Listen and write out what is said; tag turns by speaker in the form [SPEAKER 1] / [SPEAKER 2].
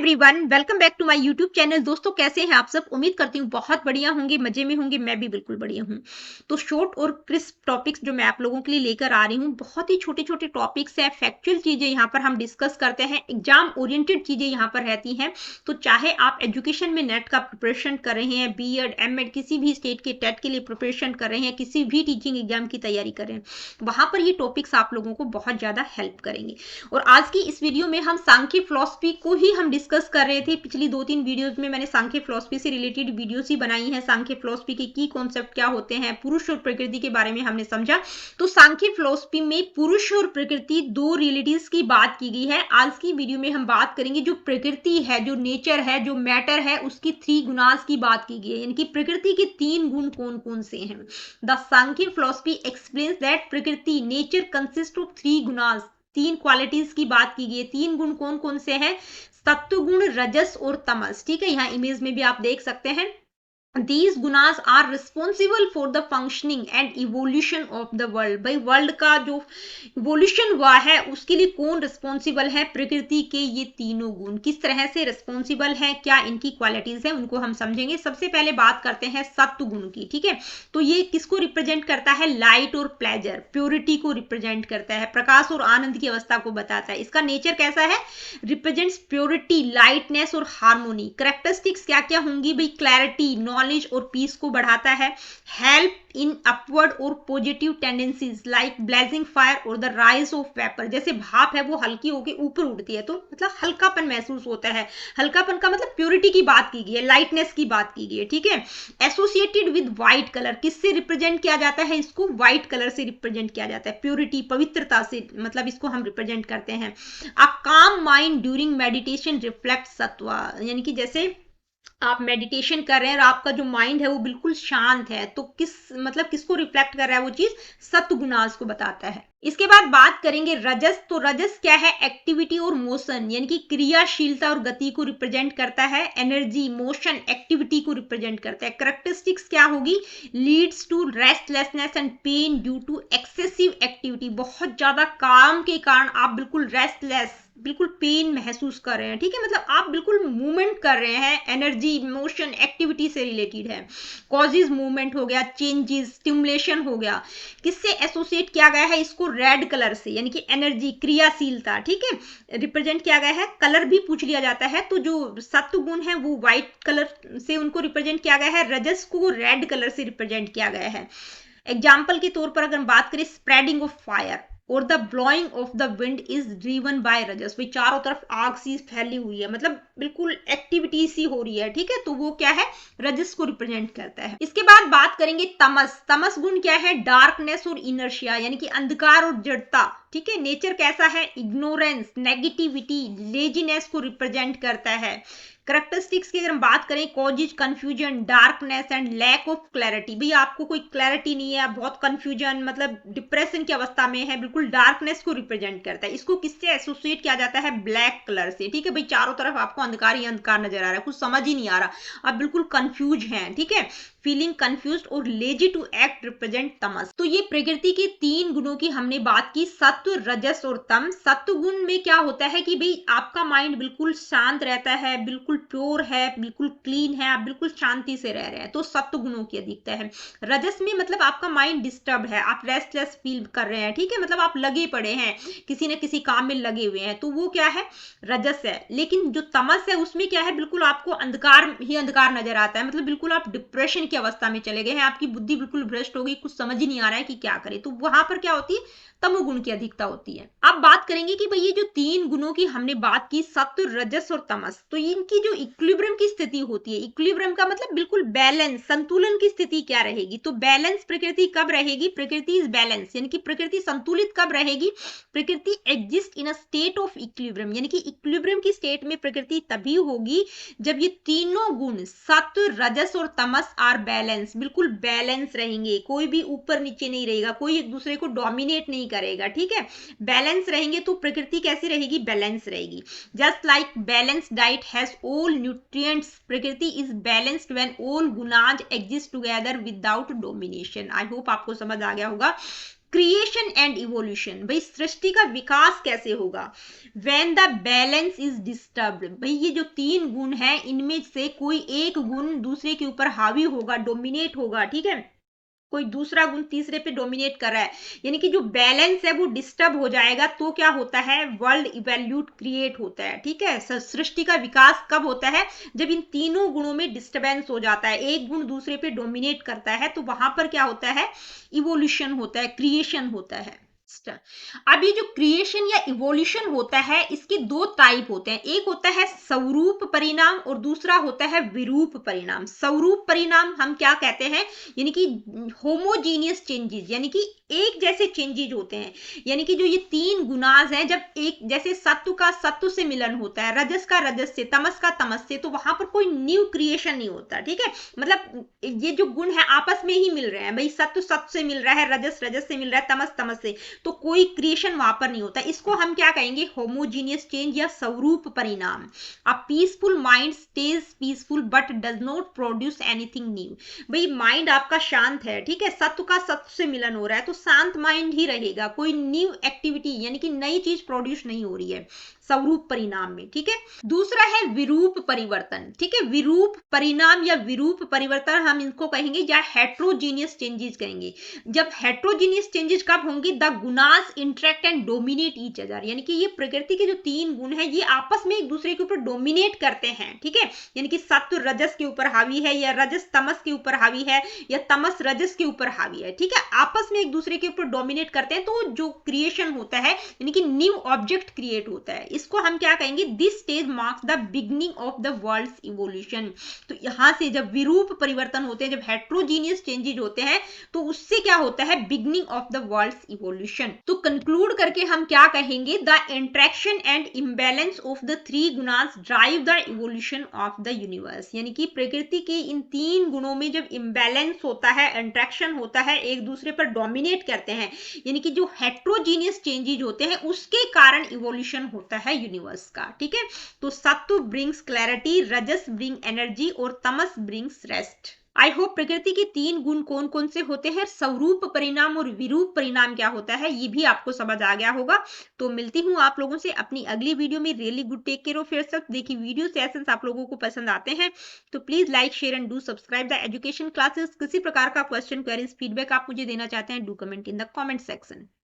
[SPEAKER 1] Everyone, welcome back to my YouTube channel. दोस्तों, कैसे हैं आप सब? उम्मीद करती हूँ बहुत बढ़िया होंगे, मजे में होंगे। मैं भी बिल्कुल बढ़िया हूँ। तो शॉर्ट और क्रिस्प टॉपिक्स जो मैं आप लोगों के लिए लेकर आ रही हूँ, बहुत ही छोटे छोटे टॉपिक्स हैं, फैक्चुअल चीजें यहाँ पर हम डिस्कस करते हैं, एग्जाम ओरिएंटेड चीजें यहाँ पर रहती हैं। तो चाहे आप एजुकेशन में नेट का प्रिपरेशन कर रहे हैं, बीएड एमएड किसी भी स्टेट के टेट के लिए प्रिपरेशन कर रहे हैं, किसी भी टीचिंग एग्जाम की तैयारी कर रहे हैं, वहां पर ये टॉपिक्स आप लोगों को बहुत ज्यादा हेल्प करेंगे। और आज की इस वीडियो में हम सांख्यिक फिलॉसफी को ही हम डिस्कस कर रहे थे। पिछली 2-3 वीडियोस में मैंने सांख्यिक फिलॉसफी से रिलेटेड वीडियोस ही बनाई हैं। सांख्यिक फिलॉसफी के की कॉन्सेप्ट क्या होते हैं, पुरुष और प्रकृति के बारे में हमने समझा। तो सांख्यिक फिलॉसफी में पुरुष और प्रकृति दो रियलिटीज की बात की गई है। आज की वीडियो में हम बात करेंगे जो प्रकृति है, जो नेचर है, जो मैटर है, उसकी 3 गुणास की बात की गई है, यानी कि प्रकृति के 3 गुण कौन कौन से हैं। द सांख्यिक फिलॉसफी एक्सप्लेन्स दैट प्रकृति nature consist of 3 gunas, 3 qualities की बात की गई है। 3 गुण कौन कौन से हैं? सत्व गुण, रजस और तमस। ठीक है, यहाँ इमेज में भी आप देख सकते हैं। These gunas are responsible for the functioning and evolution of the world. भाई, वर्ल्ड का जो इवोल्यूशन हुआ है उसके लिए कौन रिस्पॉन्सिबल है? प्रकृति के ये तीनों गुण। किस तरह से रिस्पॉन्सिबल है, क्या इनकी क्वालिटीज है, उनको हम समझेंगे। सबसे पहले बात करते हैं सत्व गुण की। ठीक है, तो ये किसको रिप्रेजेंट करता है? लाइट और प्लेजर, प्योरिटी को रिप्रेजेंट करता है, प्रकाश और आनंद की अवस्था को बताता है। इसका नेचर कैसा है? रिप्रेजेंट्स प्योरिटी, लाइटनेस और हार्मोनी। कैरेक्टरिस्टिक्स क्या क्या होंगी भाई? क्लैरिटी, नॉलेज और पीस को बढ़ाता है। हेल्प इन अपवर्ड और positive tendencies like blazing fire और द राइज ऑफ वेपर। जैसे भाप है वो हल्की होकर ऊपर उड़ती है तो मतलब हल्कापन महसूस होता है। हल्कापन का मतलब प्योरिटी की बात की गई है, लाइटनेस की बात की गई है। ठीक है, एसोसिएटेड विद व्हाइट कलर, किससे रिप्रेजेंट किया जाता है? इसको व्हाइट कलर से रिप्रेजेंट किया जाता है। प्योरिटी, पवित्रता से मतलब इसको हम रिप्रेजेंट करते हैं। अ काम माइंड ड्यूरिंग मेडिटेशन रिफ्लेक्ट सत्व, यानी कि जैसे आप मेडिटेशन कर रहे हैं और आपका जो माइंड है वो बिल्कुल शांत है, तो किसको रिफ्लेक्ट कर रहा है वो चीज? सत्व गुणास को बताता है। इसके बाद बात करेंगे रजस। तो रजस क्या है? एक्टिविटी और मोशन, यानी कि क्रियाशीलता और गति को रिप्रेजेंट करता है। एनर्जी, मोशन, एक्टिविटी को रिप्रेजेंट करता है। कैरेक्टरिस्टिक्स क्या होगी? Leads to restlessness and pain due to excessive activity. बहुत ज्यादा काम के कारण आप बिल्कुल रेस्टलेस, बिल्कुल पेन महसूस कर रहे हैं। ठीक है, मतलब आप बिल्कुल मूवमेंट कर रहे हैं, एनर्जी, मोशन, एक्टिविटी से रिलेटेड है। कॉजेज, मूवमेंट हो गया, चेंजेस, स्टिमुलेशन हो गया। किससे एसोसिएट किया गया है? इसको रेड कलर से, यानी कि एनर्जी, क्रियाशीलता, ठीक है, रिप्रेजेंट किया गया है। कलर भी पूछ लिया जाता है, तो जो सत्व गुण है वो व्हाइट कलर से उनको रिप्रेजेंट किया गया है, रजस को रेड कलर से रिप्रेजेंट किया गया है। एग्जाम्पल के तौर पर अगर हम बात करें, स्प्रेडिंग ऑफ फायर और the blowing of the wind is driven by rajas. भाई, चारों तरफ आग सी फैली हुई है, मतलब बिल्कुल एक्टिविटी सी हो रही है। ठीक है, तो वो क्या है? रजस को रिप्रेजेंट करता है। इसके बाद बात करेंगे तमस। तमस गुण क्या है? डार्कनेस और इनर्शिया, यानी कि अंधकार और जड़ता। ठीक है, नेचर कैसा है? इग्नोरेंस, नेगेटिविटी, लेजीनेस को रिप्रेजेंट करता है। कैरेक्टरिस्टिक्स की अगर हम बात करें, causes, confusion, darkness and lack of clarity. भाई, आपको कोई क्लैरिटी नहीं है, आप बहुत कंफ्यूजन, मतलब डिप्रेशन की अवस्था में है, बिल्कुल डार्कनेस को रिप्रेजेंट करता है। इसको किससे एसोसिएट किया जाता है? ब्लैक कलर से। ठीक है भाई, चारों तरफ आपको अंधकार ही अंधकार नजर आ रहा है, कुछ समझ ही नहीं आ रहा, आप बिल्कुल कंफ्यूज हैं। ठीक है, फीलिंग कंफ्यूज्ड और लेजी टू एक्ट रिप्रेजेंट तमस। तो ये प्रकृति के 3 गुणों की हमने बात की, सत्व, रजस और तम। सत्व गुण में क्या होता है कि भाई आपका माइंड बिल्कुल शांत रहता है, बिल्कुल प्योर है, बिल्कुल क्लीन है, आप बिल्कुल शांति से रह रहे हैं, तो सत्व गुणों की अधिकता है। रजस में मतलब आपका माइंड डिस्टर्ब है, आप रेस्टलेस फील कर रहे हैं। ठीक है, मतलब आप लगे पड़े हैं, किसी न किसी काम में लगे हुए हैं, तो वो क्या है? रजस है। लेकिन जो तमस है उसमें क्या है? बिल्कुल आपको अंधकार ही अंधकार नजर आता है, मतलब बिल्कुल आप डिप्रेशन की अवस्था में चले गए हैं, आपकी बुद्धि बिल्कुल भ्रष्ट हो गई, कुछ समझ ही नहीं आ रहा है कि क्या करें, तो वहां पर क्या होती है? तमोगुण की अधिकता होती है। अब बात करेंगे कि भाई ये जो 3 गुणों की हमने बात की, सत्व, रजस और तमस, तो इनकी जो इक्विलिब्रियम की स्थिति होती है, इक्विलिब्रियम का मतलब बिल्कुल बैलेंस, संतुलन की स्थिति क्या रहेगी? तो बैलेंस प्रकृति कब रहेगी? प्रकृति इज बैलेंस, यानी कि प्रकृति संतुलित कब रहेगी? प्रकृति exist in a state of equilibrium, यानी कि इक्विलिब्रियम की स्टेट में प्रकृति तभी होगी जब ये तीनों गुण सत्व, रजस और तमस आर बैलेंस, बिल्कुल बैलेंस रहेंगे, कोई भी ऊपर नीचे नहीं रहेगा, कोई एक दूसरे को डोमिनेट नहीं करेगा। ठीक है, बैलेंस रहेंगे तो प्रकृति कैसी रहेगी? बैलेंस रहेगी। Just like balance diet has all nutrients, prakriti is balanced when all gunas exist together without domination. I hope आपको समझ आ गया होगा क्रिएशन एंड इवोल्यूशन, भाई सृष्टि का विकास कैसे होगा? When the balance is disturbed, भाई ये जो 3 गुण है इनमें से कोई एक गुण दूसरे के ऊपर हावी होगा, डोमिनेट होगा, ठीक है, कोई दूसरा गुण तीसरे पे डोमिनेट कर रहा है, यानी कि जो बैलेंस है वो डिस्टर्ब हो जाएगा, तो क्या होता है? वर्ल्ड इवैल्यूट क्रिएट होता है, ठीक है। सृष्टि का विकास कब होता है? जब इन तीनों गुणों में डिस्टर्बेंस हो जाता है, एक गुण दूसरे पे डोमिनेट करता है, तो वहां पर क्या होता है? इवोल्यूशन होता है, क्रिएशन होता है। अब ये जो क्रिएशन या इवोल्यूशन होता है इसके 2 टाइप होते हैं, एक होता है स्वरूप परिणाम और दूसरा होता है विरूप परिणाम। स्वरूप परिणाम हम क्या कहते हैं? यानी कि होमोजीनियस चेंजेस, यानी कि एक जैसे चेंजेस होते हैं, यानी कि जो ये 3 गुणाज हैं, जब एक जैसे सत्व का सत्व से मिलन होता है, रजस का रजस से, तमस का तमस से, तो वहां पर कोई न्यू क्रिएशन नहीं होता, ठीक है। मतलब ये जो गुण है आपस में ही मिल रहे हैं, भाई सत्व सत्व से मिल रहा है, रजस रजस से मिल रहा है, तमस तमस से, तो कोई क्रिएशन वहां पर नहीं होता। इसको हम क्या कहेंगे? होमोजीनियस चेंज या स्वरूप परिणाम। A peaceful mind stage peaceful but does not produce anything new, भाई माइंड आपका शांत है, ठीक है, सत्व का सत्व से मिलन हो रहा है, तो शांत माइंड ही रहेगा, कोई न्यू एक्टिविटी यानी कि नई चीज प्रोड्यूस नहीं हो रही है स्वरूप परिणाम में, ठीक है। दूसरा है विरूप परिवर्तन, ठीक है। विरूप परिणाम या विरूप परिवर्तन हम इनको कहेंगे या हेट्रोजीनियस चेंजेस कहेंगे। जब हेट्रोजीनियस चेंजेस कब होंगे? The gunas interact and dominate each other, यानी कि ये प्रकृति के जो 3 गुण हैं ये आपस में एक दूसरे के ऊपर डोमिनेट करते हैं, ठीक है। यानी कि सत्व रजस के ऊपर हावी है, या रजस तमस के ऊपर हावी है, या तमस रजस के ऊपर हावी है, ठीक है, आपस में एक दूसरे के ऊपर डोमिनेट करते हैं, तो जो क्रिएशन होता है यानी कि न्यू ऑब्जेक्ट क्रिएट होता है, इसको हम क्या कहेंगे? This stage marks the beginning of the world's evolution. तो यहां से जब विरूप परिवर्तन होते हैं, जब हेट्रोजीनियस चेंजेस होते हैं, तो उससे क्या होता है? Beginning of the world's evolution. तो कंक्लूड करके हम क्या कहेंगे? The interaction and imbalance of the 3 gunas drive the evolution of the universe, यानी कि प्रकृति के इन 3 गुणों में जब इम्बैलेंस होता है, इंट्रैक्शन होता है, एक दूसरे पर डोमिनेट करते हैं, यानी कि जो हेट्रोजीनियस चेंजेस होते हैं उसके कारण इवोल्यूशन होता है यूनिवर्स का, ठीक है। तो सत्व ब्रिंग्स क्लैरिटी, रजस ब्रिंग एनर्जी और तमस ब्रिंग्स रेस्ट। आई होप प्रकृति के 3 गुण कौन कौन से होते हैं, स्वरूप परिणाम और विरूप परिणाम क्या होता है, ये भी आपको समझ आ गया होगा। तो मिलती हूँ आप लोगों से अपनी अगली वीडियो में। Really good, take care of yourself. देखिए वीडियो सेशंस आप लोगों को पसंद आते हैं तो please like share and do subscribe the education classes. किसी प्रकार का क्वेश्चन क्वेरीज फीडबैक आप मुझे देना चाहते हैं, do comment in the comment section.